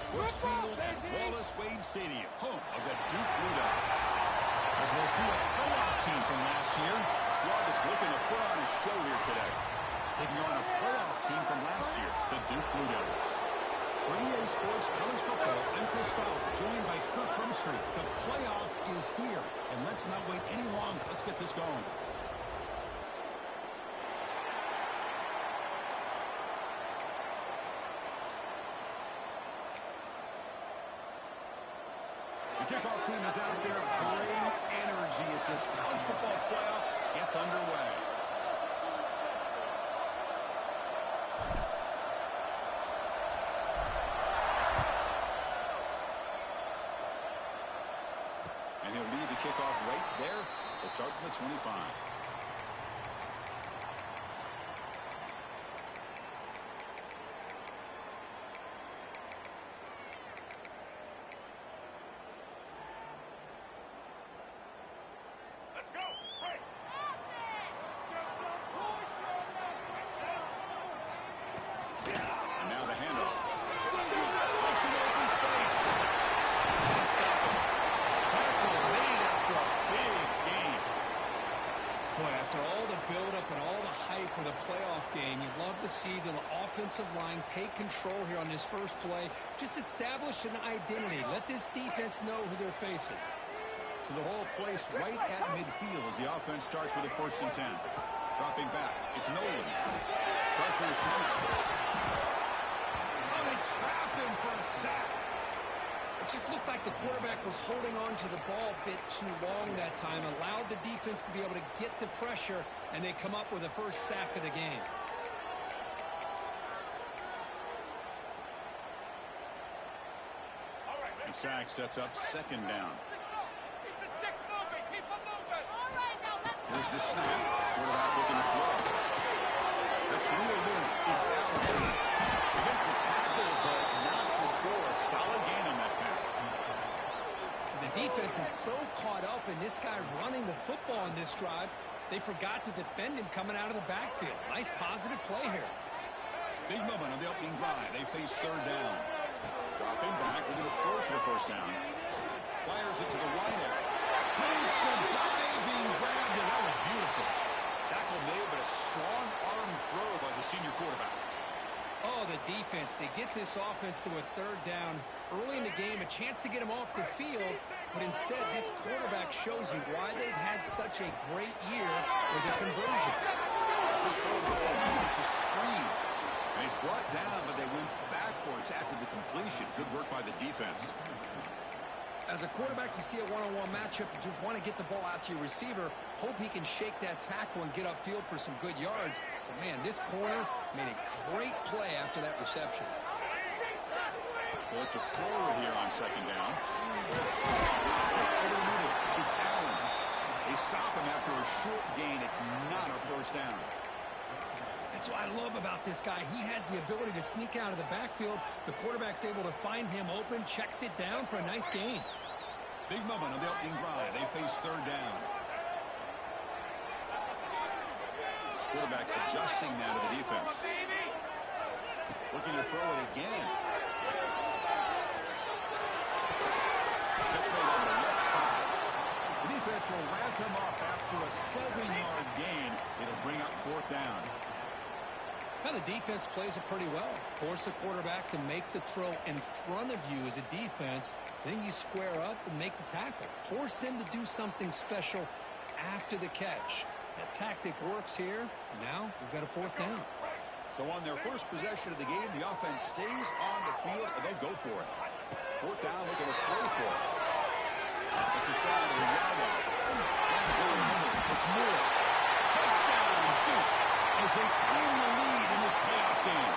Brooks Field at Wallace Wade Stadium, home of the Duke Blue Devils. As we'll see a playoff team from last year, a squad that's looking to put on a show here today. Taking on a playoff team from last year, the Duke Blue Devils. For EA Sports College Football, I'm Chris Fowler, joined by Kirk Humstreet. The playoff is here, and let's not wait any longer. Let's get this going. The kickoff team is out there. Great energy as this college football playoff gets underway. And he'll lead the kickoff right there. We'll start from the 25. See the offensive line take control here on this first play. Just establish an identity. Let this defense know who they're facing. So the whole place right at midfield as the offense starts with a 1st and 10. Dropping back. It's Nolan. Pressure is coming. Oh, they trap him for a sack. It just looked like the quarterback was holding on to the ball a bit too long that time. Allowed the defense to be able to get the pressure, and they come up with the first sack of the game. The sack sets up 2nd down. Keep the sticks moving. Keep them moving. All right, now let's go. Here's the snap. Quarterback looking to throw. That's real good. It's Allen. They make the tackle, but not before a solid gain on that pass. The defense is so caught up in this guy running the football in this drive, they forgot to defend him coming out of the backfield. Nice positive play here. Big moment on the opening drive. They face 3rd down. Dropping back into the throw for the 1st down. Fires it to the right end. Makes a diving grab, and that was beautiful. Tackle made, but a strong arm throw by the senior quarterback. Oh, the defense. They get this offense to a 3rd down. Early in the game, a chance to get him off the field, but instead this quarterback shows you why they've had such a great year with a conversion. To screen. And he's brought down, but they went backwards after the completion. Good work by the defense. As a quarterback, you see a one-on-one matchup. You want to get the ball out to your receiver. Hope he can shake that tackle and get upfield for some good yards. But, man, this corner made a great play after that reception. So it's a thrower here on 2nd down. Over the middle, it's Allen. They stop him after a short gain. It's not a 1st down. That's what I love about this guy. He has the ability to sneak out of the backfield. The quarterback's able to find him open, checks it down for a nice gain. Big moment on the opening drive. They face 3rd down. Quarterback adjusting now to the defense. Looking to throw it again. Catch made on the left side. The defense will wrap him up after a 7-yard gain. It'll bring up 4th down. Now the defense plays it pretty well. Force the quarterback to make the throw in front of you as a defense. Then you square up and make the tackle. Force them to do something special after the catch. That tactic works here. Now we've got a 4th down. So on their first possession of the game, the offense stays on the field and they'll go for it. 4th down, looking to throw for it. It's a foul to the right out. It's more. Touchdown, Duke, as they claim the lead in this playoff game.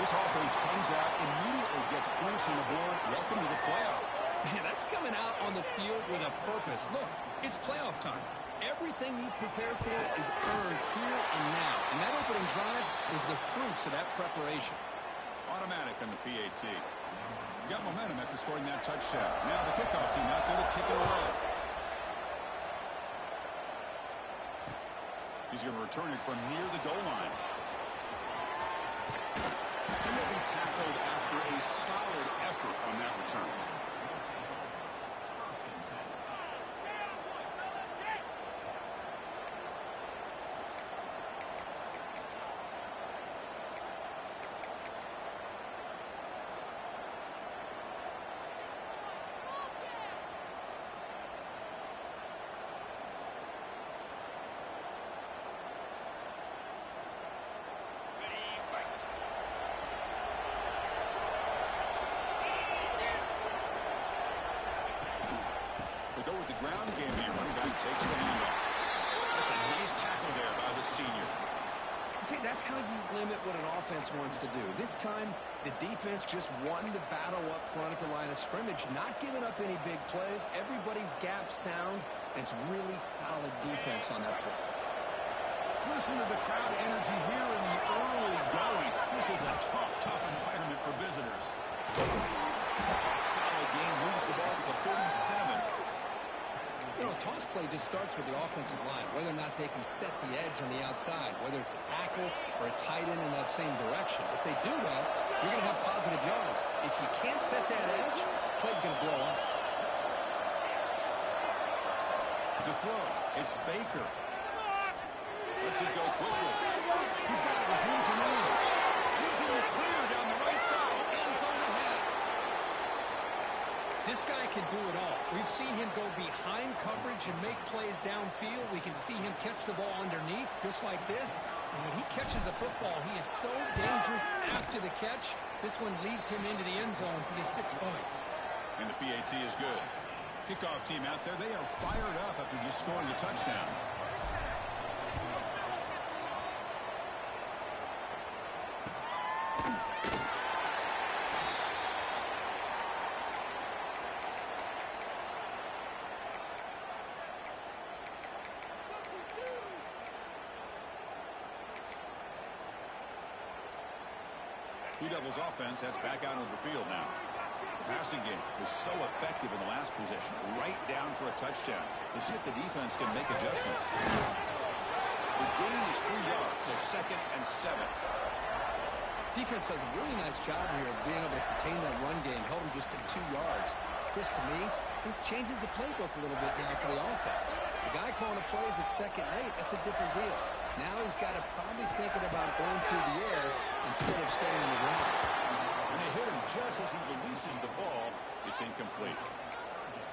This offense comes out, immediately gets points on the board. Welcome to the playoff. Man, that's coming out on the field with a purpose. Look, it's playoff time. Everything you prepared for is earned here and now. And that opening drive was the fruits of that preparation. Automatic on the PAT. Got momentum after scoring that touchdown. Now the kickoff team out there to kick it away. He's going to return it from near the goal line. And he'll be tackled after a solid the ground game here. Running back takes the handoff. That's a nice tackle there by the senior. See, that's how you limit what an offense wants to do. This time, the defense just won the battle up front at the line of scrimmage, not giving up any big plays. Everybody's gap sound. It's really solid defense on that play. Listen to the crowd energy here in the early going. This is a tough environment for visitors. Solid game, moves the ball to the 37. You know, toss play just starts with the offensive line, whether or not they can set the edge on the outside, whether it's a tackle or a tight end in that same direction. If they do that, you're going to have positive yards. If you can't set that edge, play's going to blow up. To throw, it's Baker. Lets it go quickly. He's got it with room to move. He's in the clear down the right side. End zone ahead. This guy can do it all. We've seen him go behind coverage and make plays downfield. We can see him catch the ball underneath, just like this. And when he catches a football, he is so dangerous after the catch. This one leads him into the end zone for the 6 points. And the PAT is good. Kickoff team out there, they are fired up after just scoring a touchdown. Blue Devils offense heads back out onto the field now. The passing game was so effective in the last possession, right down for a touchdown. We'll see if the defense can make adjustments. The gain is 3 yards, so 2nd and 7. Defense does a really nice job here of being able to contain that run game, held him just at 2 yards. Chris, to me, this changes the playbook a little bit now for the offense. The guy calling the plays at 2nd and 8, that's a different deal. Now he's got to probably thinking about going through the air instead of staying on the ground. When they hit him just as he releases the ball, it's incomplete.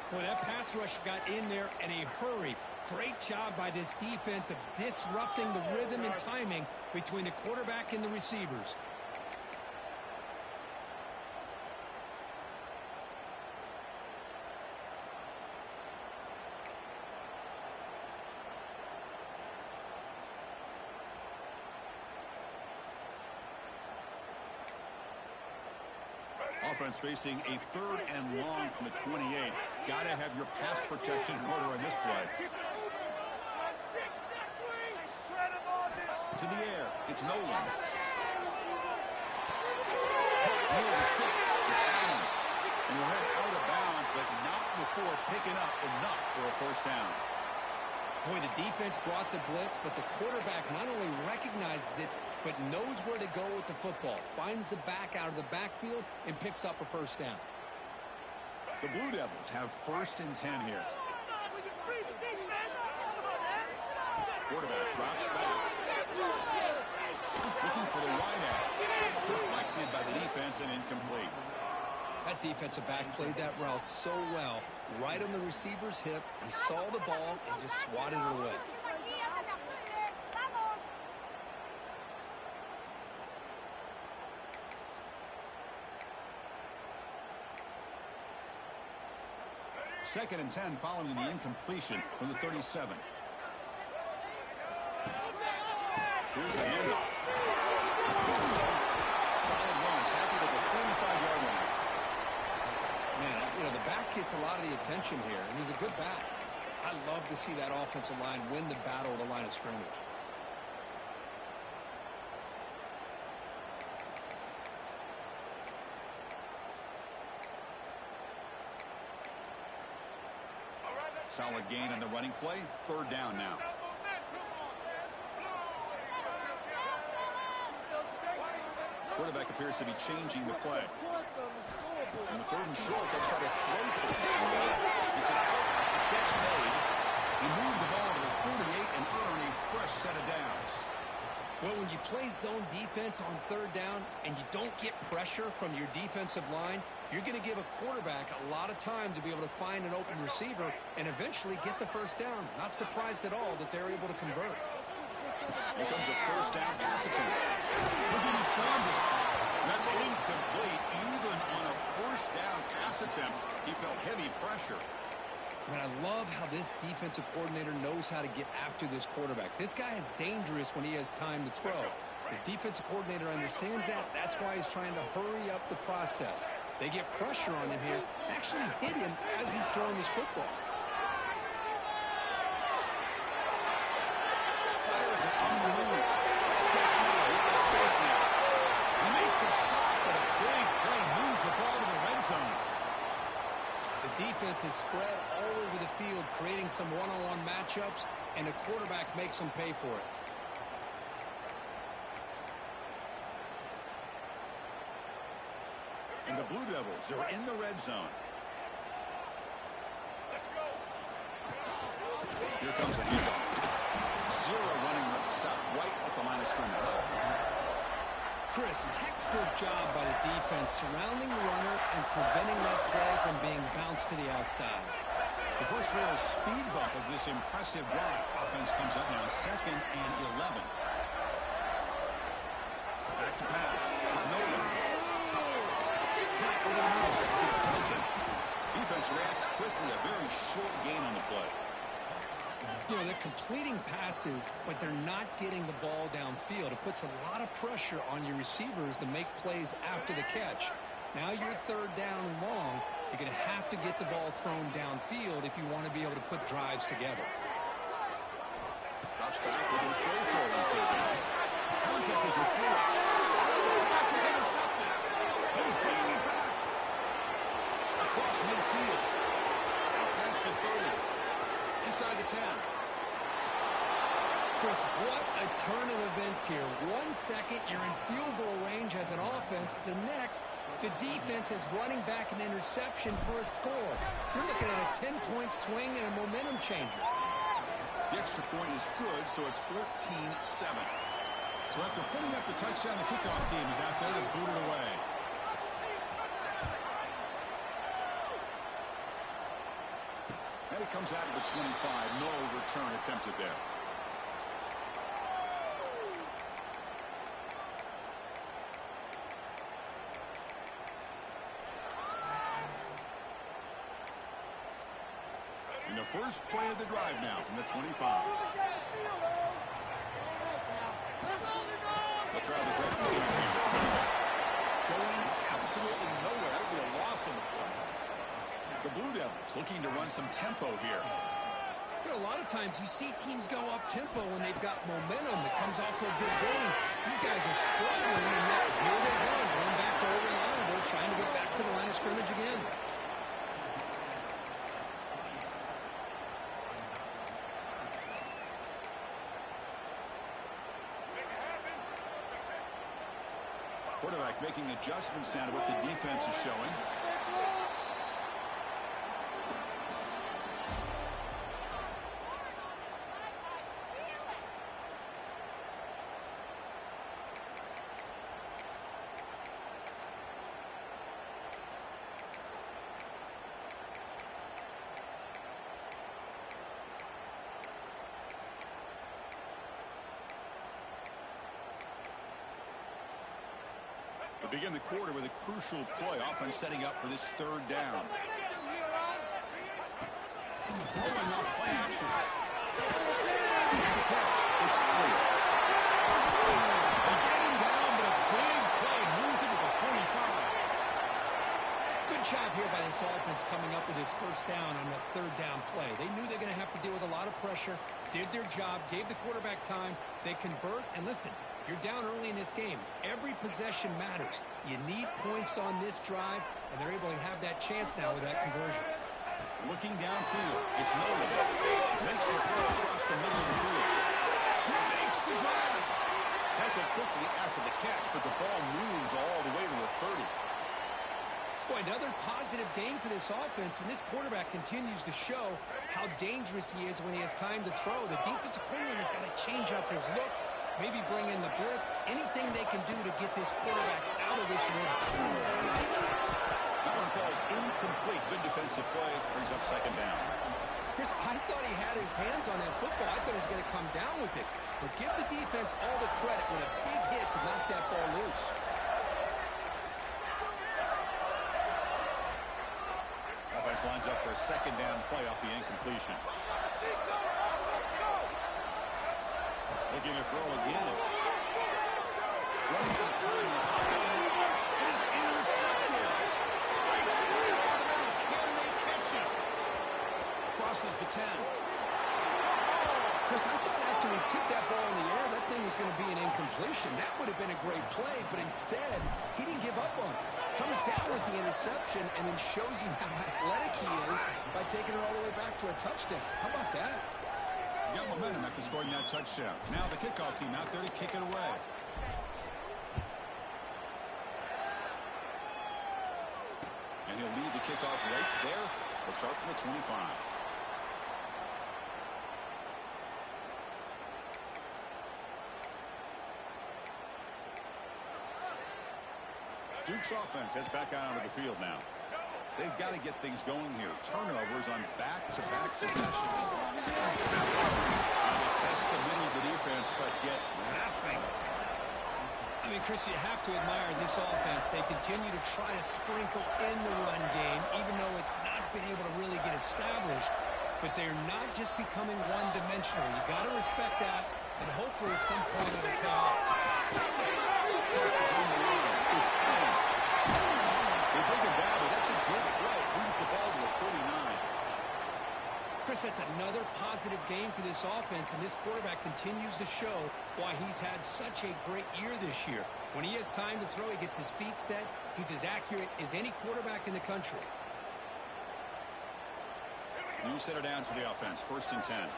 Boy, that pass rush got in there in a hurry. Great job by this defense of disrupting the rhythm and timing between the quarterback and the receivers. Offense facing a 3rd and long from the 28. Got to have your pass protection in order in this play. To the air, it's Nolan. Near the sticks, it's Allen. And we'll head out of bounds, but not before picking up enough for a 1st down. Boy, the defense brought the blitz, but the quarterback not only recognizes it, but knows where to go with the football. Finds the back out of the backfield and picks up a 1st down. The Blue Devils have 1st and 10 here. Quarterback drops back. Looking for the wideout. Deflected by the defense and incomplete. That defensive back played that route so well. Right on the receiver's hip. He saw the ball and just swatted it away. Second and 10 following the incompletion from the 37. Here's the handoff. Solid run, tackled at the 45-yard line. Man, you know, the back gets a lot of the attention here, and he's a good back. I love to see that offensive line win the battle at the line of scrimmage. Solid gain on the running play. 3rd down now. Quarterback appears to be changing the play. On the 3rd and short, they'll try to throw for it. It's an out. The catch made. He moved the ball to the 48 and earned a fresh set of downs. Well, when you play zone defense on 3rd down and you don't get pressure from your defensive line, you're going to give a quarterback a lot of time to be able to find an open receiver and eventually get the 1st down. Not surprised at all that they're able to convert. Here comes a 1st down pass attempt. Looking to scramble. That's incomplete. Even on a 1st down pass attempt, he felt heavy pressure. And I love how this defensive coordinator knows how to get after this quarterback. This guy is dangerous when he has time to throw. The defensive coordinator understands that. That's why he's trying to hurry up the process. They get pressure on him here, actually hit him as he's throwing his football. Fires it on the move. Catch me a lot of space now. They make the stop, but a big play moves the ball to the red zone. The defense is spread all over the field, creating some one-on-one matchups, and the quarterback makes them pay for it. And the Blue Devils are in the red zone. Here comes a handoff. Zero running stop right at the line of scrimmage. Chris, textbook job by the defense surrounding the runner and preventing that play from being bounced to the outside. The first real speed bump of this impressive drive. Offense comes up now 2nd and 11. Back to pass. It's Nolan. Over the middle. It's Hilton. Defense reacts quickly. A very short gain on the play. You know, they're completing passes, but they're not getting the ball downfield. It puts a lot of pressure on your receivers to make plays after the catch. Now you're 3rd down and long. You're going to have to get the ball thrown downfield if you want to be able to put drives together. Drops back with a throw on 3rd down. Contact is referred. Pass is intercepted. He's bringing it back. Across midfield. Out past the 30. Inside the 10. Chris, what a turn of events here. 1 second, you're in field goal range as an offense. The next, the defense is running back an interception for a score. You're looking at a 10-point swing and a momentum changer. The extra point is good, so it's 14-7. So after putting up the touchdown, the kickoff team is out there to boot it away. And it comes out of the 25. No return attempted there. And the first play of the drive now from the 25. They'll try the great game here. Going absolutely nowhere. That would be a loss on the play. The Blue Devils looking to run some tempo here. You know, a lot of times you see teams go up tempo when they've got momentum that comes off to a big game. These guys are struggling, and yet here they go, going back to over the line. They're trying to get back to the line of scrimmage again. Quarterback making adjustments down to what the defense is showing. We begin the quarter with a crucial play. Offense setting up for this 3rd down. Throwing off play action. The catch. It's Elliott. They get him down, but a big play moves into the 45. Good job here by this offense coming up with his 1st down on that 3rd down play. They knew they're going to have to deal with a lot of pressure, did their job, gave the quarterback time. They convert, and listen, you're down early in this game. Every possession matters. You need points on this drive, and they're able to have that chance now with that conversion. Looking downfield, it's Nolan. Makes the throw across the middle of the field. He makes the grab. Tackled quickly after the catch, but the ball moves all the way to the 30. Boy, another positive game for this offense, and this quarterback continues to show how dangerous he is when he has time to throw. The defensive coordinator's got to change up his looks, maybe bring in the blitz, anything they can do to get this quarterback out of this rhythm. That one falls incomplete. Good defensive play. Brings up 2nd down. Chris, I thought he had his hands on that football. I thought he was going to come down with it. But give the defense all the credit with a big hit to knock that ball loose. lines up for a second down play off the incompletion. Looking to throw again. Running out of time in the pocket. It is intercepted. Breaks clear over the middle. Can they catch him? Crosses the 10. Chris, I thought after he tipped that ball in the air, that thing was going to be an incompletion. That would have been a great play, but instead, he didn't give up on it. Comes down with the interception and then shows you how athletic he is by taking it all the way back for a touchdown. How about that? Got momentum after scoring that touchdown. Now the kickoff team out there to kick it away. And he'll lead the kickoff right there. He'll start from the 25. Duke's offense heads back out onto the field now. They've got to get things going here. Turnovers on back-to-back possessions. They test the middle of the defense, but get nothing. I mean, Chris, you have to admire this offense. They continue to try to sprinkle in the run game, even though it's not been able to really get established. But they're not just becoming one-dimensional. You got to respect that, and hopefully at some point it'll pay off. It's in. They bring it down, but that's a good play. Moves the ball to the 39. Chris, that's another positive game for this offense, and this quarterback continues to show why he's had such a great year this year. When he has time to throw, he gets his feet set. He's as accurate as any quarterback in the country. New set of downs for the offense. 1st and 10.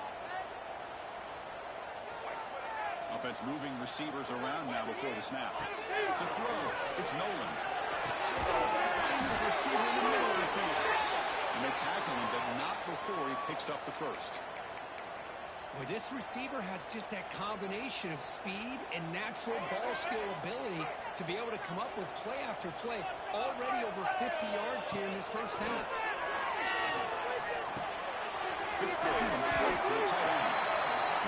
Offense moving receivers around now before the snap. To throw, it's Nolan. Finds a receiver in the middle of the field. And they tackle him, but not before he picks up the first. Boy, this receiver has just that combination of speed and natural ball skill ability to be able to come up with play after play. Already over 50 yards here in this first half. Good throw complete to the tight end.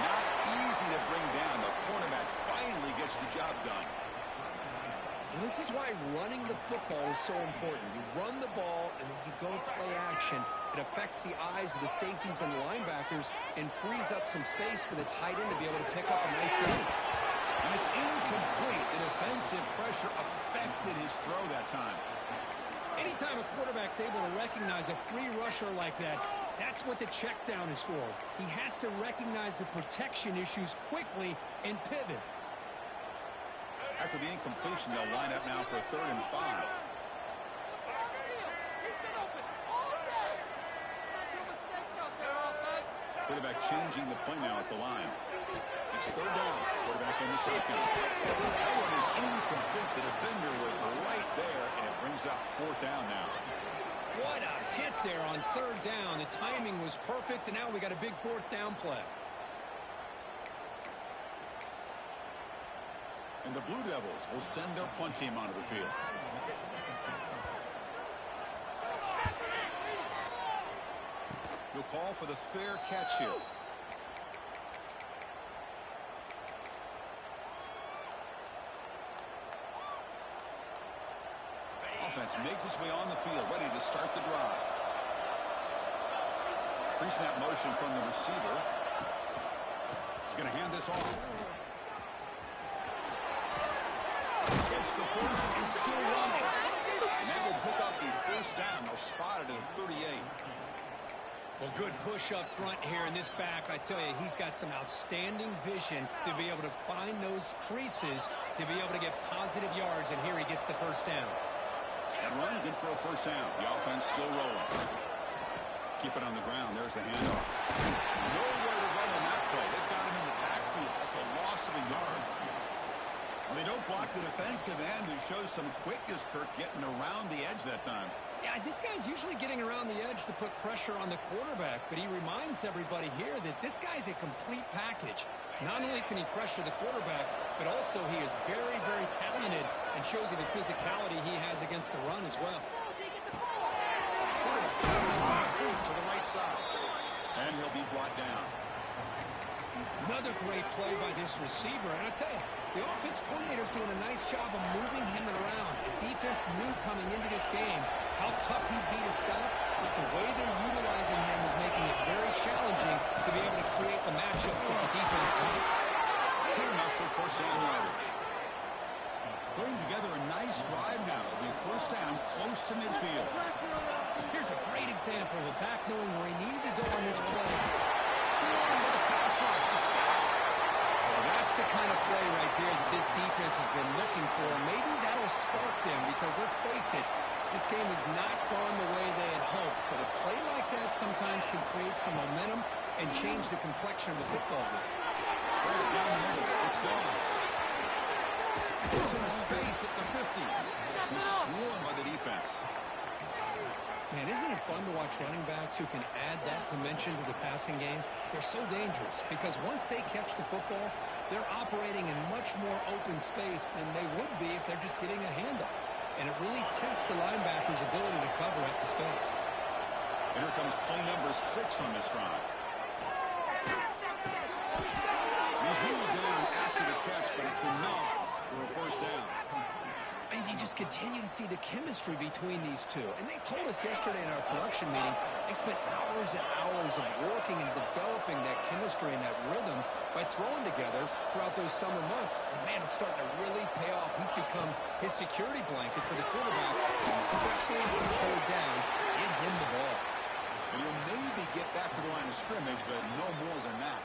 Not easy to bring down. The cornerback finally gets the job done. Well, this is why running the football is so important. You run the ball, and then you go play action. It affects the eyes of the safeties and linebackers and frees up some space for the tight end to be able to pick up a nice game. And it's incomplete. The defensive pressure affected his throw that time. Anytime a quarterback's able to recognize a free rusher like that, that's what the check down is for. He has to recognize the protection issues quickly and pivot. After the incompletion, they'll line up now for a 3rd and 5. Quarterback changing the play now at the line. It's 3rd down. Quarterback in the shotgun. That one is incomplete. The defender was right there, and it brings up 4th down now. What a hit there on 3rd down. The timing was perfect, and now we got a big 4th down play. And the Blue Devils will send their punt team onto the field. He'll call for the fair catch here. Offense makes its way on the field, ready to start the drive. Pre-snap motion from the receiver. He's going to hand this off. Gets the first and still running. And that will pick up the 1st down. They'll spot it at 38. Well, good push up front here in this back. I tell you, he's got some outstanding vision to be able to find those creases to be able to get positive yards, and here he gets the 1st down. That run, good for a 1st down. The offense still rolling. Keep it on the ground. There's the handoff. Nowhere to run on that play. They've got him in the backfield. That's a loss of a yard. Well, they don't block the defensive end, who shows some quickness, Kirk, getting around the edge that time. Yeah, this guy's usually getting around the edge to put pressure on the quarterback, but he reminds everybody here that this guy's a complete package. Not only can he pressure the quarterback, but also he is very, very talented and shows you the physicality he has against the run as well. To the right side. And he'll be brought down. Another great play by this receiver. And I tell you, the offense coordinator's doing a nice job of moving him around. The defense knew coming into this game how tough he'd be to stop, but the way they're utilizing him is making it very challenging to be able to create the matchups that the defense wants. Good enough for first down yardage. Putting together a nice drive now. It'll be first down close to midfield. Here's a great example of a back knowing where he needed to go on this play. Well, that's the kind of play right there that this defense has been looking for. Maybe that'll spark them because, let's face it, this game has not gone the way they had hoped. But a play like that sometimes can create some momentum and change the complexion of the football game. Right down the middle. It's Goss. It's in space at the 50. He's swarmed by the defense. Man, isn't it fun to watch running backs who can add that dimension to the passing game? They're so dangerous because once they catch the football, they're operating in much more open space than they would be if they're just getting a handoff. And it really tests the linebacker's ability to cover at the space. And here comes play number 6 on this drive. He's ruled down after the catch, but it's enough for a first down. And you just continue to see the chemistry between these two. And they told us yesterday in our production meeting, they spent hours and hours of working and developing that chemistry and that rhythm by throwing together throughout those summer months. And, man, it's starting to really pay off. He's become his security blanket for the quarterback, especially on third down. Get him the ball. And he'll maybe get back to the line of scrimmage, but no more than that.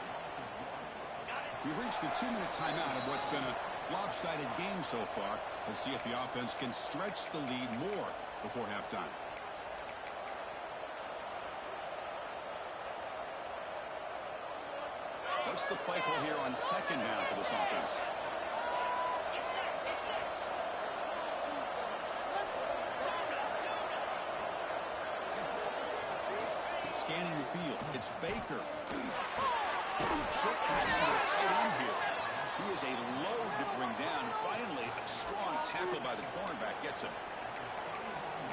We've reached the 2-minute timeout of what's been a lopsided game so far. Let's see if the offense can stretch the lead more before halftime. What's the play call here on second down for this offense? Scanning the field, it's Baker. Short connection with tight end here. He is a load to bring down. Finally, a strong tackle by the cornerback gets him.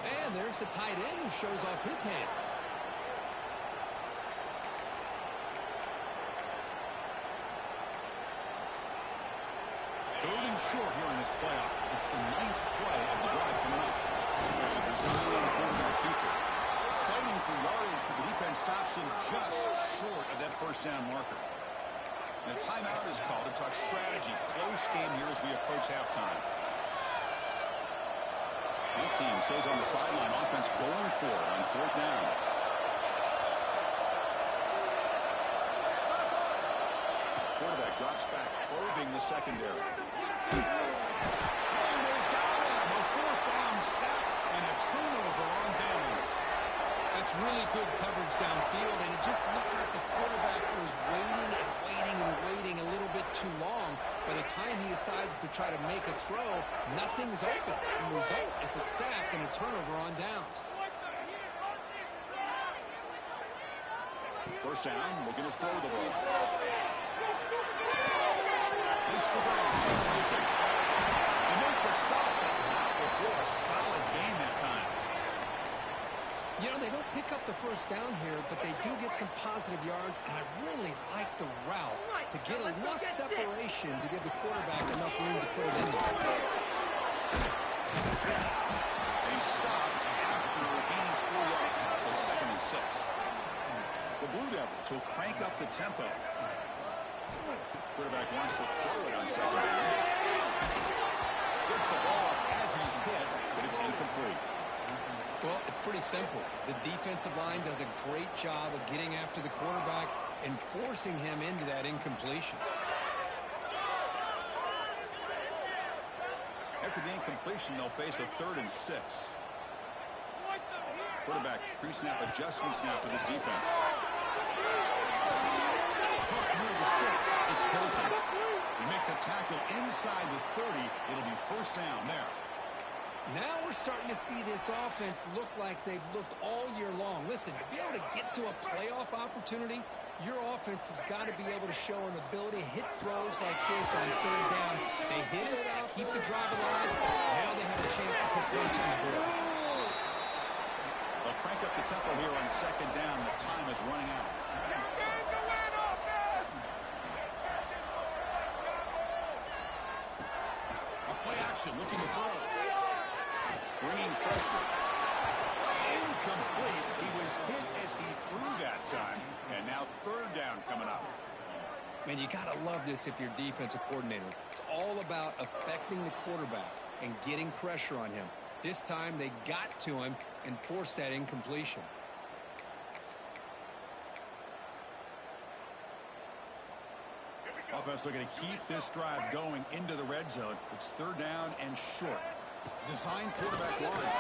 And there's the tight end who shows off his hands. Third and short here in this playoff. It's the 9th play of the drive coming up. There's a design quarterback keeper. Fighting for yardage, but the defense stops him just short of that first down marker. And a timeout is called to talk strategy. Close game here as we approach halftime. The team stays on the sideline. Offense going for it on fourth down. Quarterback drops back, probing the secondary. And they've got him. A fourth down sack and a turnover on downs. That's really good coverage downfield, and it just looked like the quarterback was waiting and waiting and waiting a little bit too long. By the time he decides to try to make a throw, nothing's open. The result is a sack and a turnover on downs. First down, looking to throw the ball. It's the ground. They make the stop, but not before a solid gain that time. You know, they don't pick up the first down here, but they do get some positive yards, and I really like the route to get enough separation to give the quarterback enough room to put it in there. They stopped after gaining 4 yards, so 2nd and 6. The Blue Devils will crank up the tempo. Quarterback wants to throw it on second down. Gets the ball up as he's hit, but it's incomplete. Well, it's pretty simple. The defensive line does a great job of getting after the quarterback and forcing him into that incompletion. After the incompletion, they'll face a 3rd and 6. Quarterback pre-snap adjustments now for this defense. Caught near the sticks. It's Bolton. They make the tackle inside the 30. It'll be first down there. Now we're starting to see this offense look like they've looked all year long. Listen, to be able to get to a playoff opportunity, your offense has got to be able to show an ability to hit throws like this on third down. They hit it, keep the drive alive. Now they have a chance to put points on the board. They'll crank up the tempo here on second down. The time is running out. action, looking to throw. Bringing pressure. Incomplete. He was hit as he threw that time. And now third down coming up. Man, you got to love this if you're defensive coordinator. It's all about affecting the quarterback and getting pressure on him. This time they got to him and forced that incompletion. Offense looking to keep this drive going into the red zone. It's third down and short. Design quarterback line.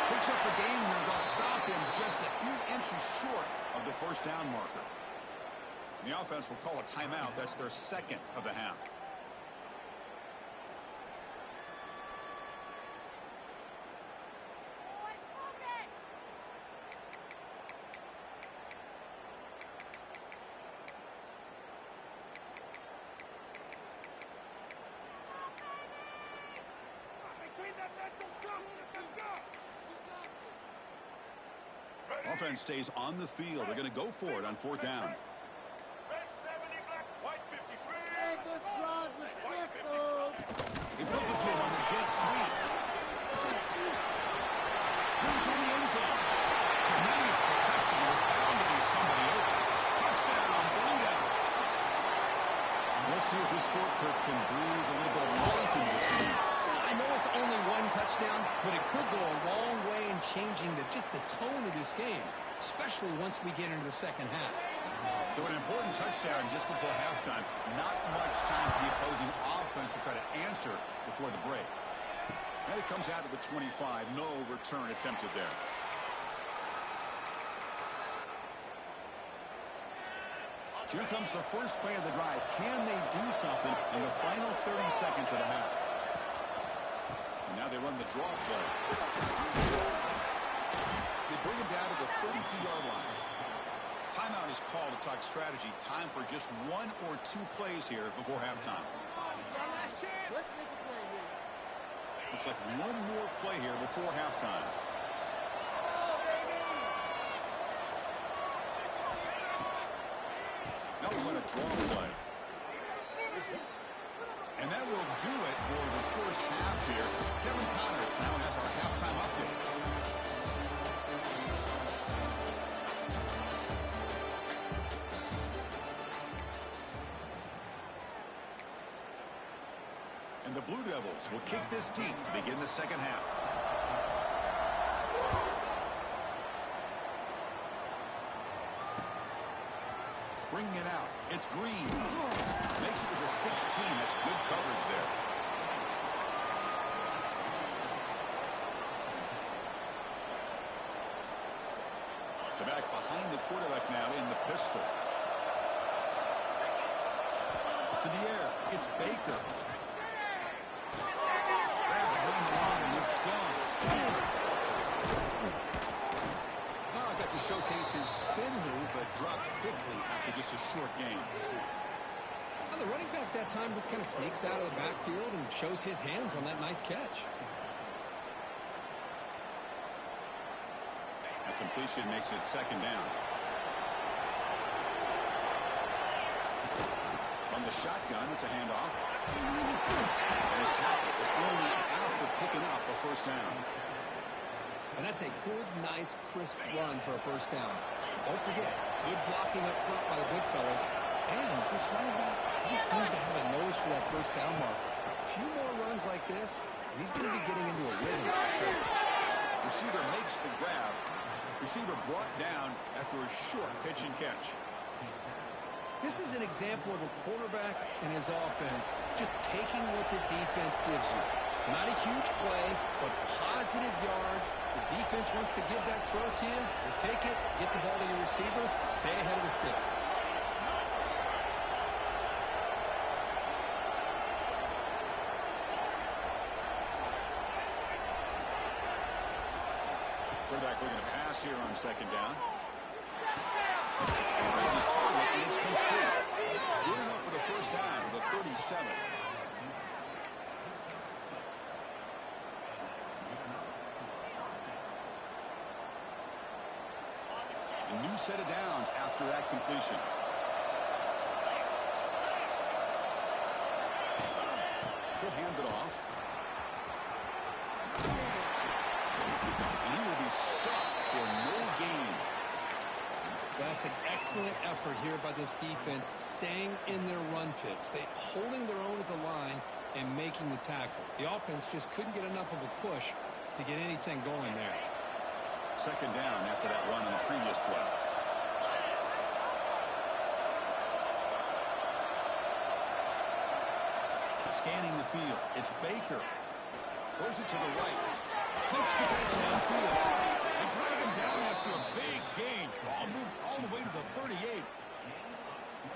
Picks up the game here. They'll stop him just a few inches short of the first down marker. And the offense will call a timeout. That's their second of the half. Offense stays on the field. They're going to go for it on fourth down. Red 70, black, white 53. End this drive with 6. They flip it to him on the jet sweep. Into the end zone. Tremendous protection. There's bound to be somebody open. Touchdown, Blue Devils. Let's see if this scorecard can breathe a little bit of life into this team. I know it's only one touchdown, but it could go a long way in changing just the tone of this game, especially once we get into the second half. So an important touchdown just before halftime. Not much time for the opposing offense to try to answer before the break. And it comes out to the 25. No return attempted there. Here comes the first play of the drive. Can they do something in the final 30 seconds of the half? And now they run the draw play. They bring him down to the 32-yard line. Timeout is called to talk strategy. Time for just one or two plays here before halftime. Let's make a play here. Looks like one more play here before halftime. Oh, baby! Now we run a draw play. And that will do it for the first half here. Kevin Connors now has our halftime update. And the Blue Devils will kick this deep to begin the second half. Bringing it out. It's Green. Makes it to the 16. That's good coverage there. The back behind the quarterback now in the pistol. To the air. It's Baker. Behind the line, and it's Scott. Got to showcase his spin move, but dropped quickly after just a short game. Well, the running back that time just kind of sneaks out of the backfield and shows his hands on that nice catch. A completion makes it second down. On the shotgun, it's a handoff. And his tackle only after picking up a first down. And that's a good, nice, crisp run for a first down. Don't forget, good blocking up front by the big fellas. And this running back, he seems to have a nose for that first down mark. A few more runs like this, and he's going to be getting into a rhythm for sure. Receiver makes the grab. Receiver brought down after a short pitch and catch. This is an example of a quarterback and his offense just taking what the defense gives you. Not a huge play, but positive yards. The defense wants to give that throw to you. You take it, get the ball to your receiver, stay ahead of the sticks. Quarterback looking to pass here on second down. His target is complete. Good enough for the first down to the 37. A new set of downs after that completion. He'll hand it off. That's an excellent effort here by this defense, staying in their run fits, holding their own at the line and making the tackle. The offense just couldn't get enough of a push to get anything going there. Second down after that run on the previous play. Scanning the field. It's Baker. Throws it to the right. Makes the catch downfield. They drag him down after a big gain. Ball moved all the way to the 38.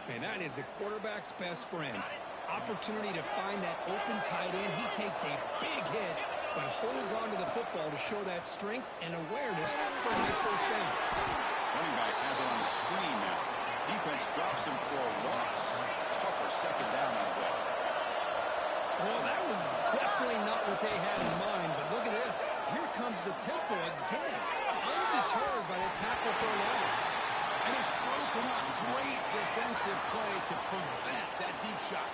Man, that is a quarterback's best friend. Opportunity to find that open tight end. He takes a big hit, but holds on to the football to show that strength and awareness for a nice first down. Running back has it on a screen now. Defense drops him for a loss. Tougher second down on the way. Well, that was definitely not what they had in mind, but look at this. Here comes the tempo again. Undeterred by the tackle for a loss. And it's broken up. Great defensive play to prevent that deep shot.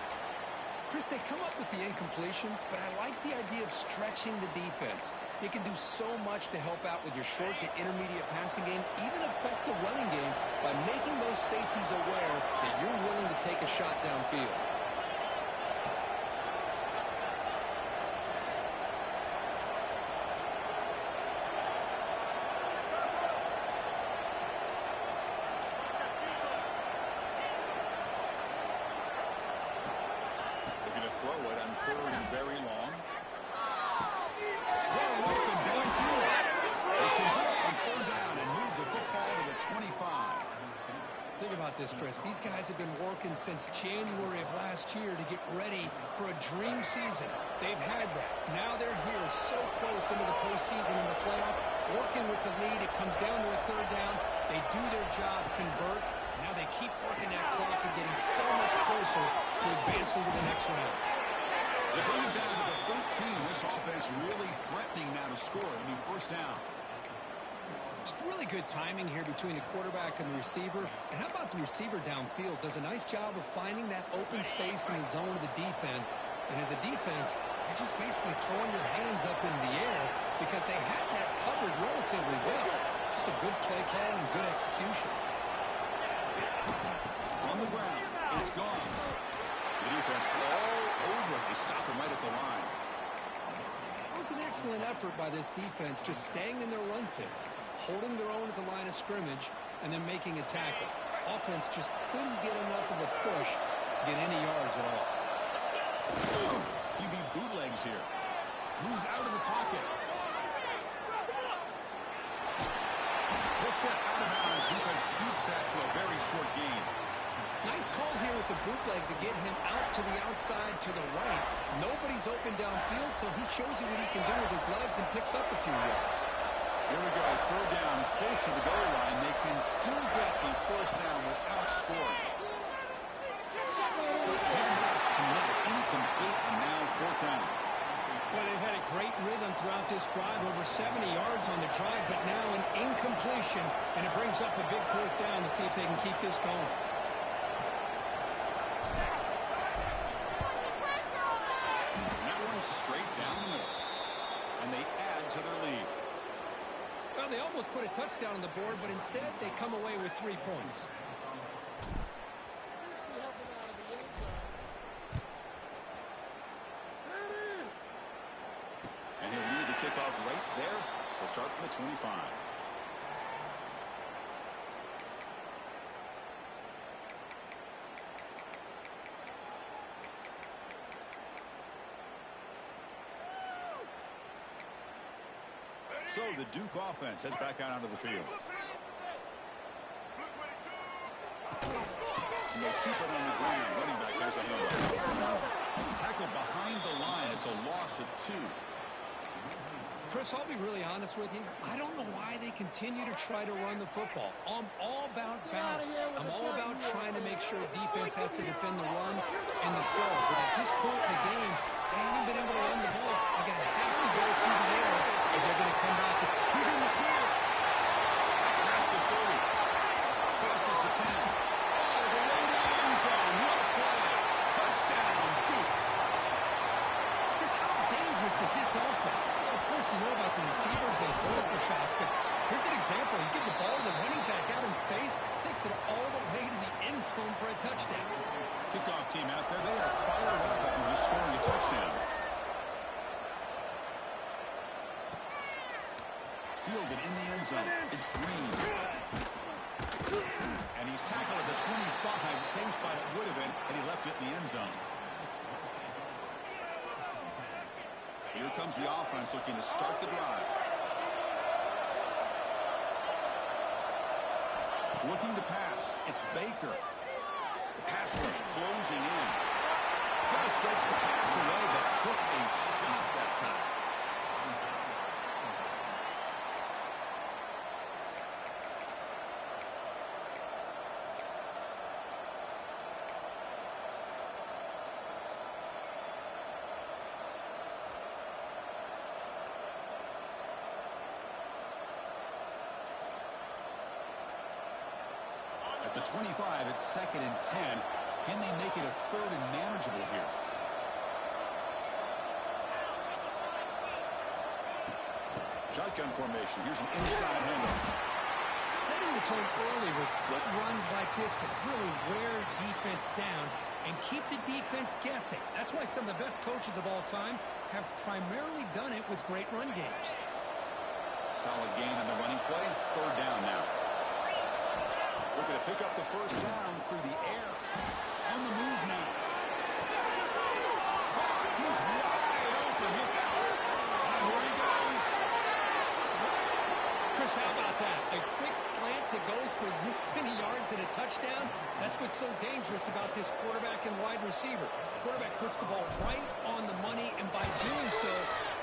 Chris, they come up with the incompletion, but I like the idea of stretching the defense. It can do so much to help out with your short to intermediate passing game, even affect the running game by making those safeties aware that you're willing to take a shot downfield. Throw it on third and very long. Well, open downfield. They convert on third down and move the football to the 25. Think about this, Chris. These guys have been working since January of last year to get ready for a dream season. They've had that. Now they're here so close into the postseason and the playoff, working with the lead. It comes down to a third down. They do their job, convert. Now they keep working that clock and getting so much closer to advancing to the next round. They bring it down to the 13. This offense really threatening now to score. It'll be first down. It's really good timing here between the quarterback and the receiver. And how about the receiver downfield? Does a nice job of finding that open space in the zone of the defense. And as a defense, you're just basically throwing your hands up in the air because they had that covered relatively well. Just a good play call and good execution. On the ground, it's Gomes. The defense all over it. They stop him right at the line. That was an excellent effort by this defense, just staying in their run fits, holding their own at the line of scrimmage, and then making a tackle. Offense just couldn't get enough of a push to get any yards at all. QB bootlegs here. Moves out of the pocket. He'll step out of bounds. Defense keeps that to a very short gain. Nice call here with the bootleg to get him out to the outside to the right. Nobody's open downfield, so he shows you what he can do with his legs and picks up a few yards. Here we go. Third down, close to the goal line. They can still get a first down without scoring. Incomplete, and now fourth down. Well, they've had a great rhythm throughout this drive, over 70 yards on the drive, but now an incompletion, and it brings up a big fourth down to see if they can keep this going. Straight down the middle. And they add to their lead. Well, they almost put a touchdown on the board, but instead they come away with 3 points. And he'll lead the kickoff right there. They'll start from the 25. So the Duke offense heads back out onto the field. And they keep it on the ground. Running back has a handoff. Tackle behind the line. It's a loss of 2. Chris, I'll be really honest with you. I don't know why they continue to try to run the football. I'm all about balance. I'm all about trying to make sure defense has to defend the run and the throw. But at this point in the game, they haven't been able to run the ball. They're going to have to go through the air as they're going to come back. He's in the clear. Past the 30. Crosses the 10. Oh, the way to the end zone. What a play. Touchdown, Duke. Just how dangerous is this offense? Of course, the know about the receivers, those vertical shots, but here's an example. You give the ball to the running back out in space, takes it all the way to the end zone for a touchdown. Kickoff team out there, they are fired up after just scoring a touchdown. Fielded in the end zone. It's Green. And he's tackled at the 25. Same spot it would have been had he left it in the end zone. Here comes the offense looking to start the drive. Looking to pass. It's Baker. The pass rush closing in. Just gets the pass away, but took a shot that time. The 25, it's 2nd and 10. Can they make it a 3rd and manageable here? Shotgun formation. Here's an inside handoff. Setting the tone early with good runs like this can really wear defense down and keep the defense guessing. That's why some of the best coaches of all time have primarily done it with great run games. Solid gain on the running play. 3rd down now. Looking to pick up the 1st down through the air. On the move now. He's wide open. Look out. Here he goes. Chris, how about that? A quick slant that goes for this many yards and a touchdown. That's what's so dangerous about this quarterback and wide receiver. Quarterback puts the ball right on the money, and by doing so,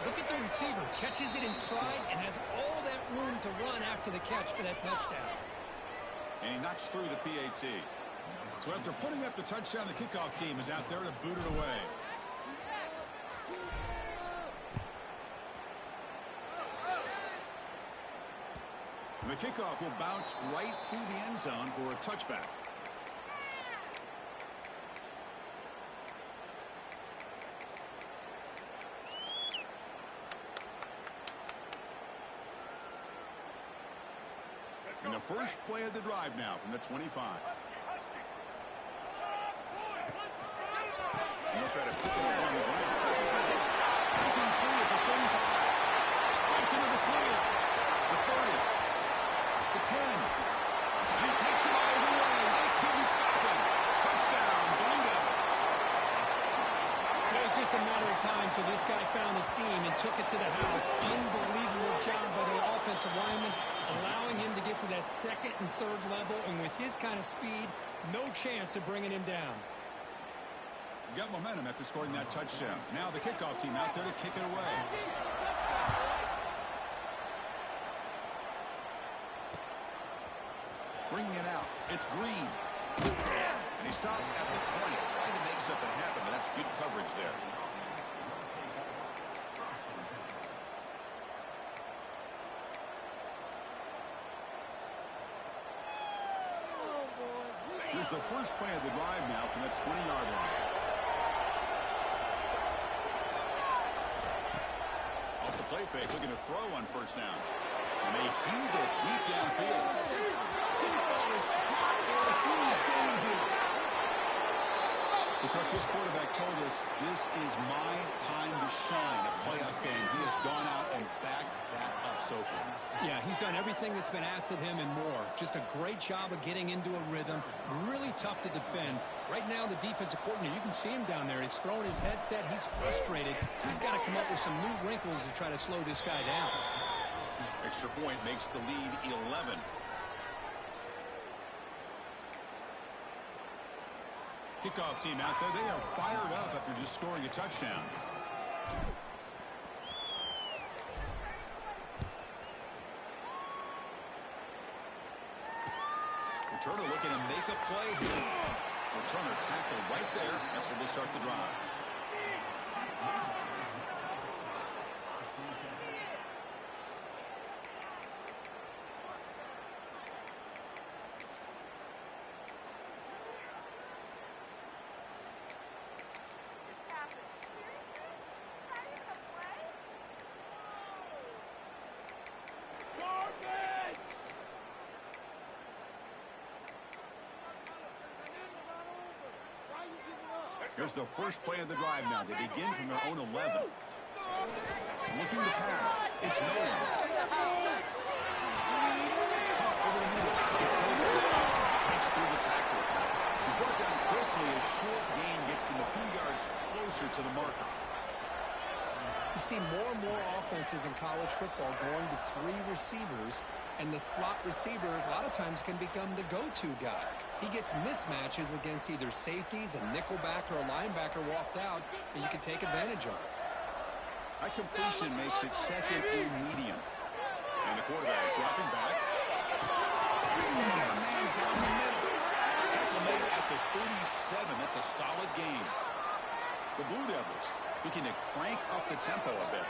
look at the receiver. Catches it in stride and has all that room to run after the catch for that touchdown. And he knocks through the PAT. So after putting up the touchdown, the kickoff team is out there to boot it away. And the kickoff will bounce right through the end zone for a touchback. And the first play of the drive now from the 25. And he'll try to pick it up on the ground. Breaking free at the 35. Gets into the clear. The 30. The 10. He takes it all the way. They couldn't stop him. Touchdown, Blue Devils. It was just a matter of time till this guy found the seam and took it to the house. Unbelievable job by the offensive lineman, allowing him to get to that 2nd and 3rd level, and with his kind of speed, no chance of bringing him down. Got momentum after scoring that touchdown. Now the kickoff team out there to kick it away. Bringing it out. It's Green. And he stopped at the 20, trying to make something happen, but that's good coverage there. Here's the first play of the drive now from the 20-yard line. Off the play fake, looking to throw on 1st down. And they heave it deep downfield. Deep ball is caught for a huge gain here. Because this quarterback told us this is my time to shine, a playoff game. He has gone out and backed that up so far. Yeah, he's done everything that's been asked of him and more. Just a great job of getting into a rhythm. Really tough to defend. Right now, the defensive coordinator, you can see him down there. He's throwing his headset. He's frustrated. He's got to come up with some new wrinkles to try to slow this guy down. Extra point makes the lead 11. Kickoff team out there. They are fired up after just scoring a touchdown. Returner looking to make a play here. Returner tackled right there. That's where they start the drive. Here's the first play of the drive now. They begin from their own 11. Looking to pass. It's Nolan. Caught over the middle. It's Hilton. Breaks through the tackle. He's brought down quickly. A short gain gets them a few yards closer to the marker. You see more and more offenses in college football going to 3 receivers, and the slot receiver a lot of times can become the go-to guy. He gets mismatches against either safeties, a nickelback, or a linebacker walked out, and you can take advantage of it. That completion makes it second and medium. And the quarterback dropping back. He's got a man down the middle. Tackle made at the 37. That's a solid gain. The Blue Devils looking to crank up the tempo a bit.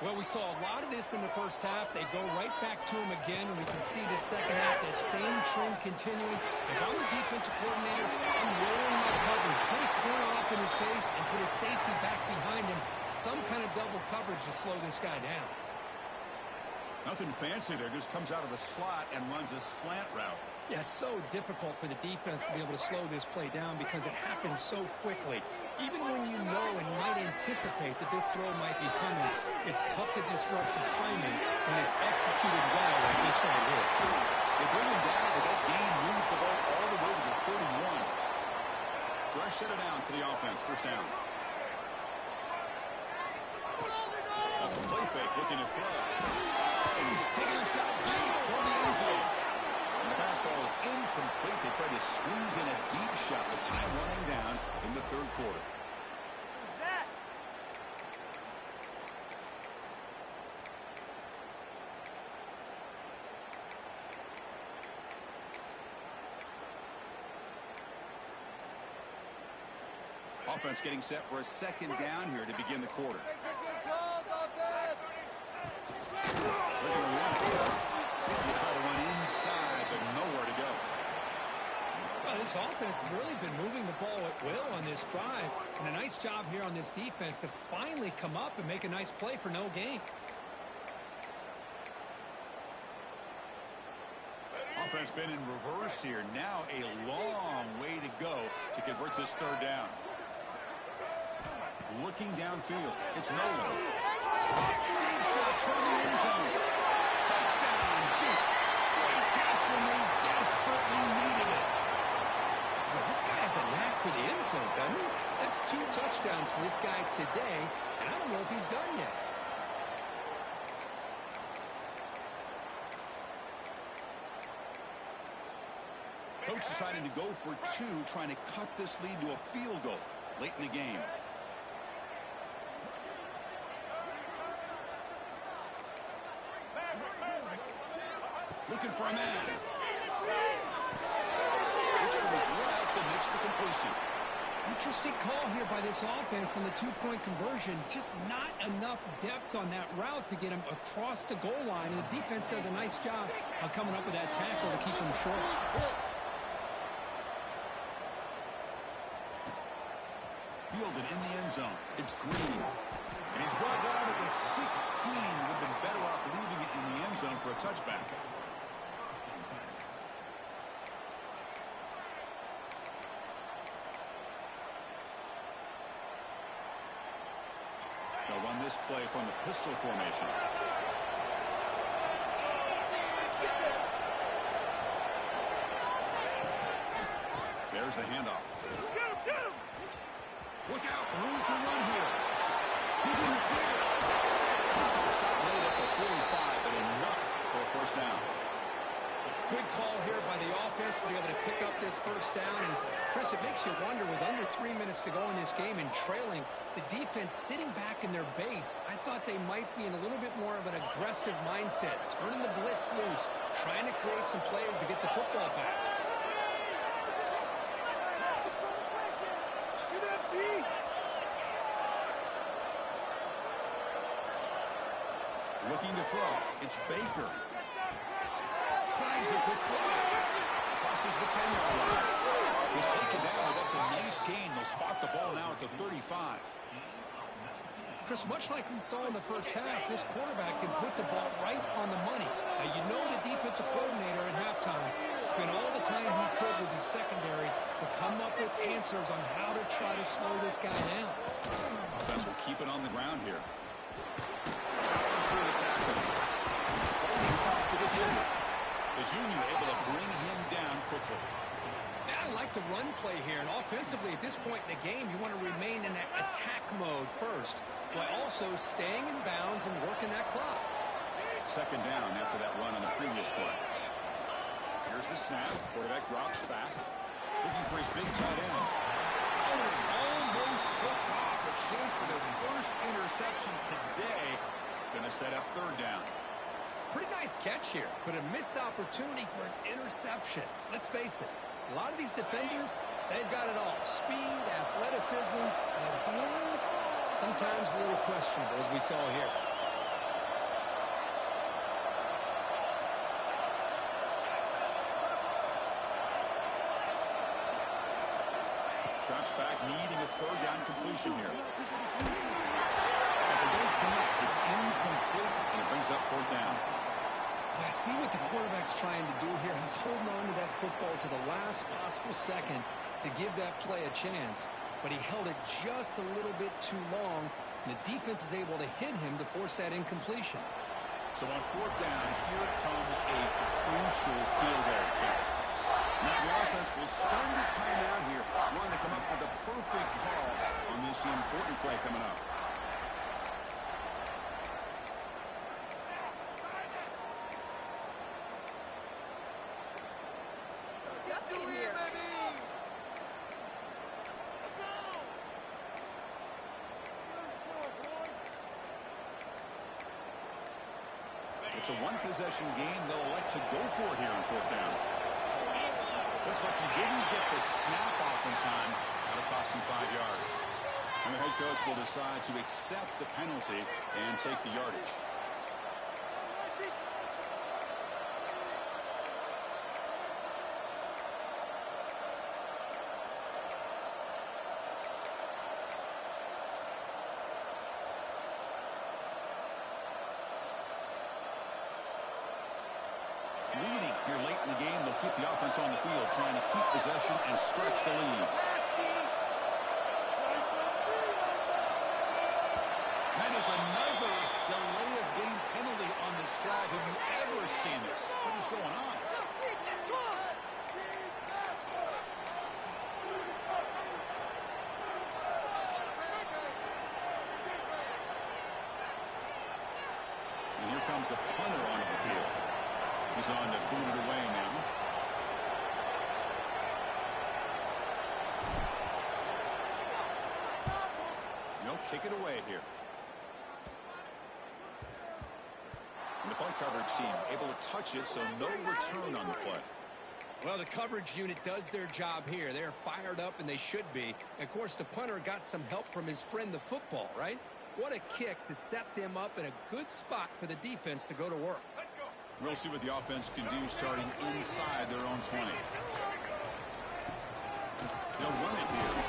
Well, we saw a lot of this in the first half. They go right back to him again, and we can see the second half, that same trend continuing. If I'm the defensive coordinator, I'm rolling my coverage, put a corner up in his face, and put a safety back behind him. Some kind of double coverage to slow this guy down. Nothing fancy there. Just comes out of the slot and runs a slant route. Yeah, it's so difficult for the defense to be able to slow this play down because it happens so quickly. Even when you know and might anticipate that this throw might be coming, it's tough to disrupt the timing when it's executed well like this right here. They bring him down, but that gain moves the ball all the way to the 31. Fresh set of downs for the offense. First down. Off the play fake, looking to throw. Taking a shot deep toward the end zone. And the pass ball is incomplete. They try to squeeze in a deep shot with time running down in the third quarter. Offense getting set for a second down here to begin the quarter. They're going to run it. They try to run inside, but nowhere to go. Well, this offense has really been moving the ball at will on this drive, and a nice job here on this defense to finally come up and make a nice play for no gain. Offense been in reverse here. Now a long way to go to convert this third down. Looking downfield. It's Nolan. Deep shot toward the end zone. Touchdown, Duke. Great catch when they desperately needed it. Well, this guy has a knack for the end zone, doesn't he? That's 2 touchdowns for this guy today, and I don't know if he's done yet. Coach deciding to go for 2, trying to cut this lead to a field goal late in the game. Looking for a man. Looks to his left and makes the completion. Interesting call here by this offense on the 2-point conversion. Just not enough depth on that route to get him across the goal line, and the defense does a nice job of coming up with that tackle to keep him short. Fielded in the end zone. It's Green. And he's brought down at the 16. Would have been better off leaving it in the end zone for a touchback. They'll run this play from the pistol formation. There's the handoff. Look out, room to run here. He's in the clear. Stop late at the 45, but enough for a first down. Good call here by the offense to be able to pick up this first down. And Chris, it makes you wonder, with under 3 minutes to go in this game and trailing, the defense sitting back in their base, I thought they might be in a little bit more of an aggressive mindset, turning the blitz loose, trying to create some plays to get the football back. Looking to throw. It's Baker. Slides the quick throw. Crosses the 10-yard line. He's taken down, but that's a nice gain. They'll spot the ball now at the 35. Chris, much like we saw in the first half, this quarterback can put the ball right on the money. Now, you know the defensive coordinator at halftime Spent all the time he could with his secondary to come up with answers on how to try to slow this guy down. Offense will keep it on the ground here. Powers through the tackle. Fighting off the defender. The junior able to bring him down quickly. I like the run play here, and offensively at this point in the game, you want to remain in that attack mode first, while also staying in bounds and working that clock. Second down after that run on the previous play. Here's the snap. Quarterback drops back, looking for his big tight end. Oh, it's almost hooked off. A chance for their first interception today. Going to set up third down. Pretty nice catch here, but a missed opportunity for an interception. Let's face it. A lot of these defenders, they've got it all. Speed, athleticism, but hands, sometimes a little questionable, as we saw here. Drops back, needing a third down completion here. If they don't connect, it's incomplete, and it brings up fourth down. I see what the quarterback's trying to do here. He's holding on to that football to the last possible second to give that play a chance. But he held it just a little bit too long, and the defense is able to hit him to force that incompletion. So on fourth down, here comes a crucial field goal attempt. Now the offense will spend the timeout here, wanting to come up with the perfect call on this important play coming up. It's a one-possession game. They'll elect to go for it here on fourth down. Looks like he didn't get the snap off in time. That'll cost him 5 yards. And the head coach will decide to accept the penalty and take the yardage. Leading here late in the game, they'll keep the offense on the field, trying to keep possession and stretch the lead. That is another delay of game penalty on this drive. Have you ever seen this? What is going on? And here comes the punter onto the field. He's on to boot it away now. They'll kick it away here. And the play coverage team able to touch it, so no return on the play. Well, the coverage unit does their job here. They're fired up, and they should be. And of course, the punter got some help from his friend, the football, right? What a kick to set them up in a good spot for the defense to go to work. We'll see what the offense can do starting inside their own 20. They'll run it here.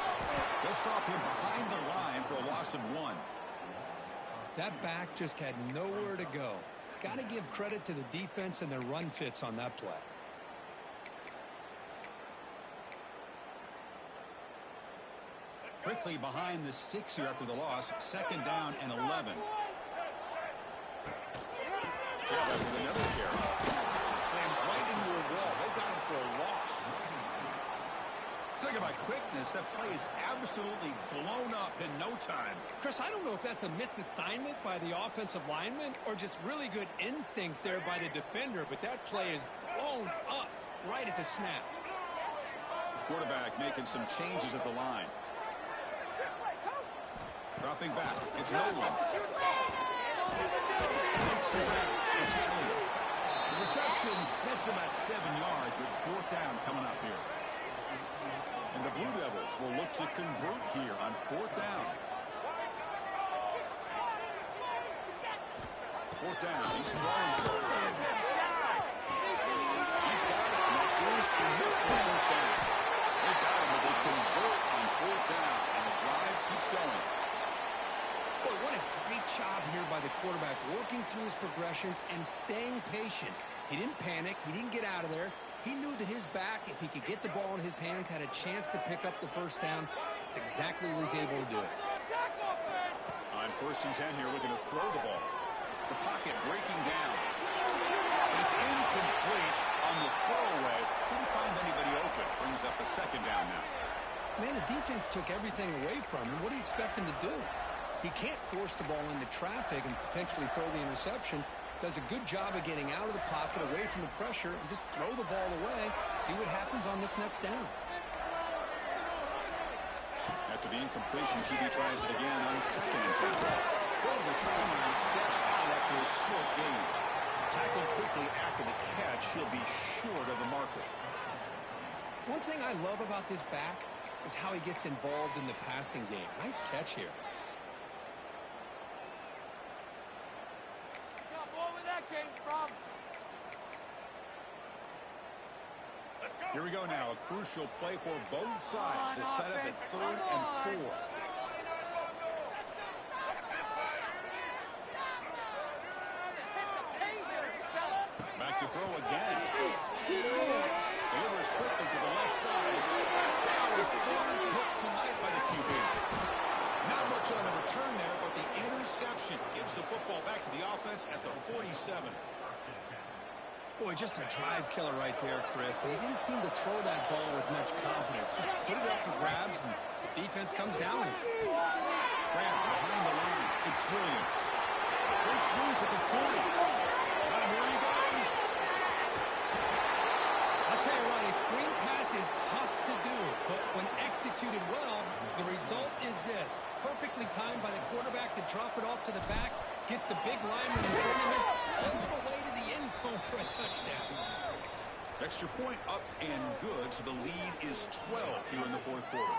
They'll stop him behind the line for a loss of 1. That back just had nowhere to go. Got to give credit to the defense and their run fits on that play. Quickly behind the sticks here after the loss. Second down and 11. Taylor with another carry. Slams right into a wall. They got him for a loss. Talking about quickness, that play is absolutely blown up in no time. Chris, I don't know if that's a misassignment by the offensive lineman or just really good instincts there by the defender, but that play is blown up right at the snap. The quarterback making some changes at the line. Dropping back. It's Nolan. Italian. The reception gets about 7 yards, but fourth down coming up here. And the Blue Devils will look to convert here on fourth down. Fourth down. He's throwing for it. He's got it. And that is enough for first down. They got him, but they convert on fourth down. And the drive keeps going. Boy, what a great job here by the quarterback, working through his progressions and staying patient. He didn't panic. He didn't get out of there. He knew that his back, if he could get the ball in his hands, had a chance to pick up the first down. It's exactly what he's able to do. On 1st and 10 here, looking to throw the ball. The pocket breaking down. And it's incomplete on the throwaway. Couldn't find anybody open. Brings up a 2nd down now. Man, the defense took everything away from him. What do you expect him to do? He can't force the ball into traffic and potentially throw the interception. Does a good job of getting out of the pocket, away from the pressure, and just throw the ball away. See what happens on this next down. After the incompletion, QB tries it again on 2nd and 10. Go to the sideline, steps out after a short gain. Tackled quickly after the catch. He'll be short of the marker. One thing I love about this back is how he gets involved in the passing game. Nice catch here. Here we go now. A crucial play for both sides. The setup at 3rd and 4. Back to throw again. Delivers quickly to the left side. Now a third hit tonight by the QB. Not much on the return there, but the interception gives the football back to the offense at the 47. Boy, just a drive killer right there, Chris. And he didn't seem to throw that ball with much confidence. Just put it up for grabs, and the defense comes down. Grab behind the line. It's Williams. Breaks loose at the 40. And here he goes. I'll tell you what, a screen pass is tough to do, but when executed well, the result is this. Perfectly timed by the quarterback to drop it off to the back, gets the big lineman in front of him, all the way to the end zone for a touchdown. Extra point up and good, so the lead is 12 here in the 4th quarter.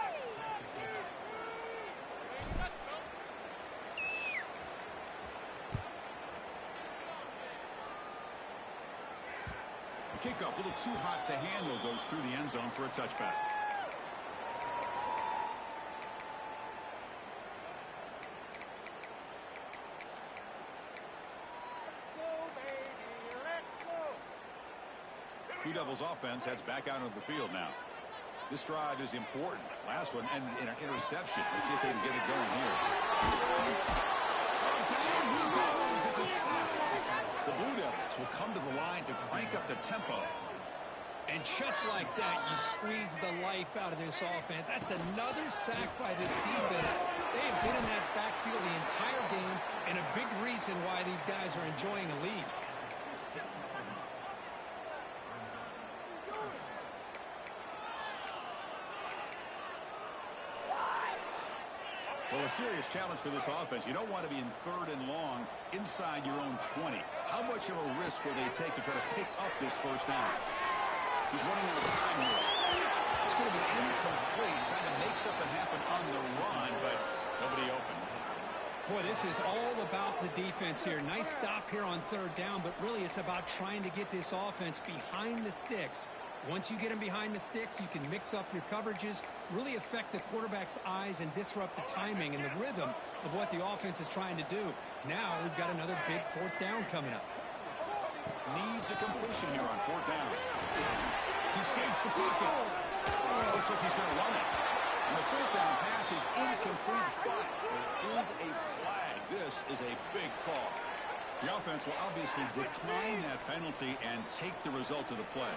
The kickoff, a little too hot to handle, goes through the end zone for a touchback. Blue Devils offense heads back out of the field now. This drive is important. Last one ended in an interception. Let's see if they can get it going here. Down he goes. It's a sack. The Blue Devils will come to the line to crank up the tempo. And just like that, you squeeze the life out of this offense. That's another sack by this defense. They have been in that backfield the entire game, and a big reason why these guys are enjoying a lead. Well, a serious challenge for this offense. You don't want to be in 3rd and long inside your own 20. How much of a risk will they take to try to pick up this first down? He's running out of time here. It's going to be incomplete, trying to make something happen on the run, but nobody open. Boy, this is all about the defense here. Nice stop here on 3rd down, but really it's about trying to get this offense behind the sticks. Once you get them behind the sticks, you can mix up your coverages, really affect the quarterback's eyes and disrupt the timing and the rhythm of what the offense is trying to do. Now we've got another big 4th down coming up. Needs a completion here on 4th down. He skates the pocket. Looks like he's going to run it. And the 4th down pass is incomplete, but there is a flag. This is a big call. The offense will obviously decline that penalty and take the result of the play.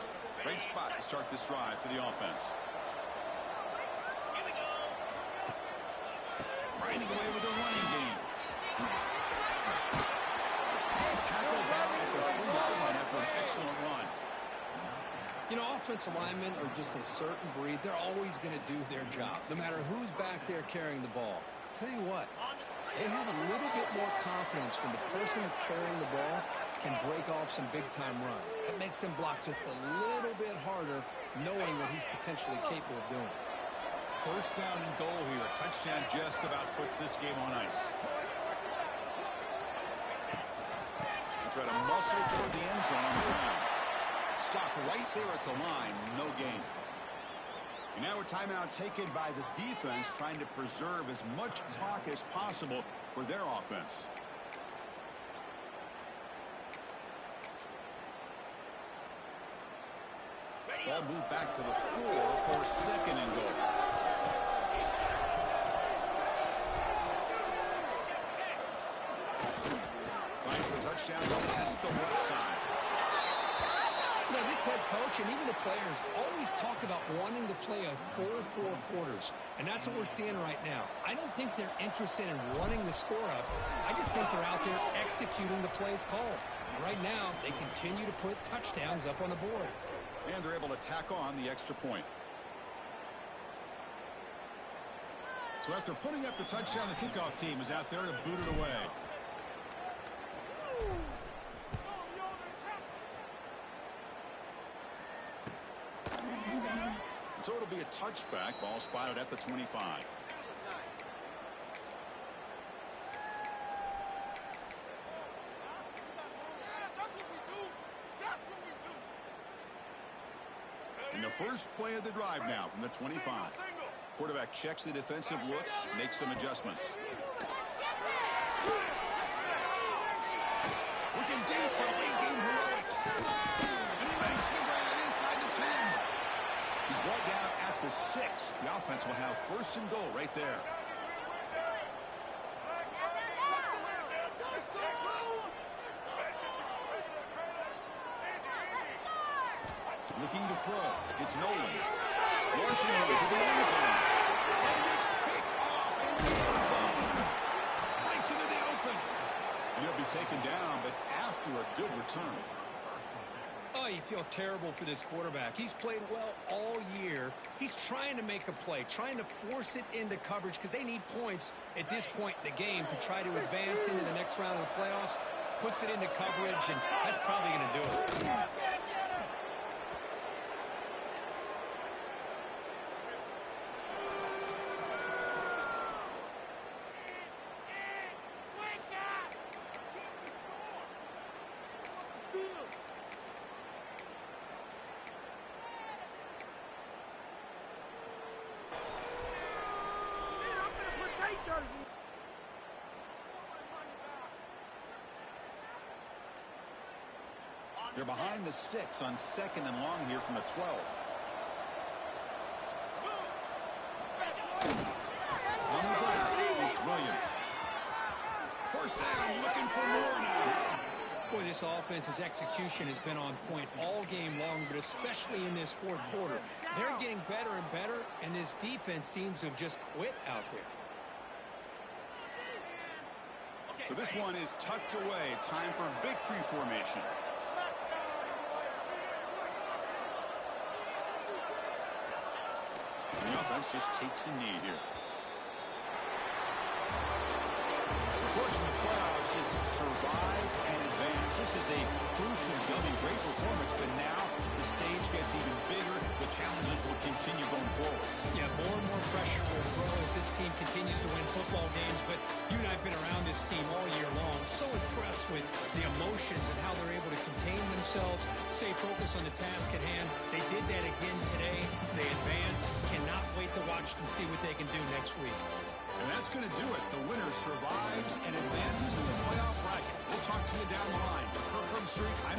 Great spot to start this drive for the offense. Grinding away with a running game. Tackled down at the 3-yard line after an excellent run. You know, offensive linemen are just a certain breed. They're always going to do their job, no matter who's back there carrying the ball. I'll tell you what, they have a little bit more confidence when the person that's carrying the ball can break off some big-time runs. That makes them block just a little bit harder, knowing what he's potentially capable of doing. 1st down and goal here. A touchdown just about puts this game on ice. And try to muscle toward the end zone on the ground. Stop right there at the line. No gain. And now a timeout taken by the defense, trying to preserve as much clock as possible for their offense. Ball moved back to the 4 for second and goal. Trying for a touchdown. They'll test the left side. You know, this head coach and even the players always talk about wanting to play a full 4 quarters, and that's what we're seeing right now. I don't think they're interested in running the score up. I just think they're out there executing the plays called. And right now, they continue to put touchdowns up on the board. And they're able to tack on the extra point. So after putting up the touchdown, the kickoff team is out there to boot it away. So it'll be a touchback. Ball spotted at the 25. And the first play of the drive now from the 25. Quarterback checks the defensive look, makes some adjustments. Looking deep for late game heroics. And he makes the grab inside the 10. He's brought down at the 6. The offense will have first and goal right there. Looking to throw. It's Nolan. Launching over to the end zone. And it's picked off in the end zone. Right into the open. And he'll be taken down, but after a good return. Oh, you feel terrible for this quarterback. He's played well all year. He's trying to make a play, trying to force it into coverage because they need points at this point in the game to try to advance into the next round of the playoffs. Puts it into coverage, and that's probably going to do it. They're behind the sticks on second and long here from the 12. On the ground, it's Williams. First down, looking for more now. Boy, this offense's execution has been on point all game long, but especially in this fourth quarter. They're getting better and better, and this defense seems to have just quit out there. So this one is tucked away. Time for victory formation. And the offense just takes a knee here. Unfortunately, the playoffs is survive and advance. This is a crucial building, great performance, but now the stage gets even bigger. The challenges will continue going forward. Yeah, more and more pressure will grow as this team continues to win football games, but you and I have been around this team all year long. So impressed with the emotions and how they're able to contain themselves, stay focused on the task at hand. They did that again today. They advance. Cannot wait to watch and see what they can do next week. And that's going to do it. The winner survives and advances in the playoff bracket. We'll talk to you down the line. For Kirk Street, I'm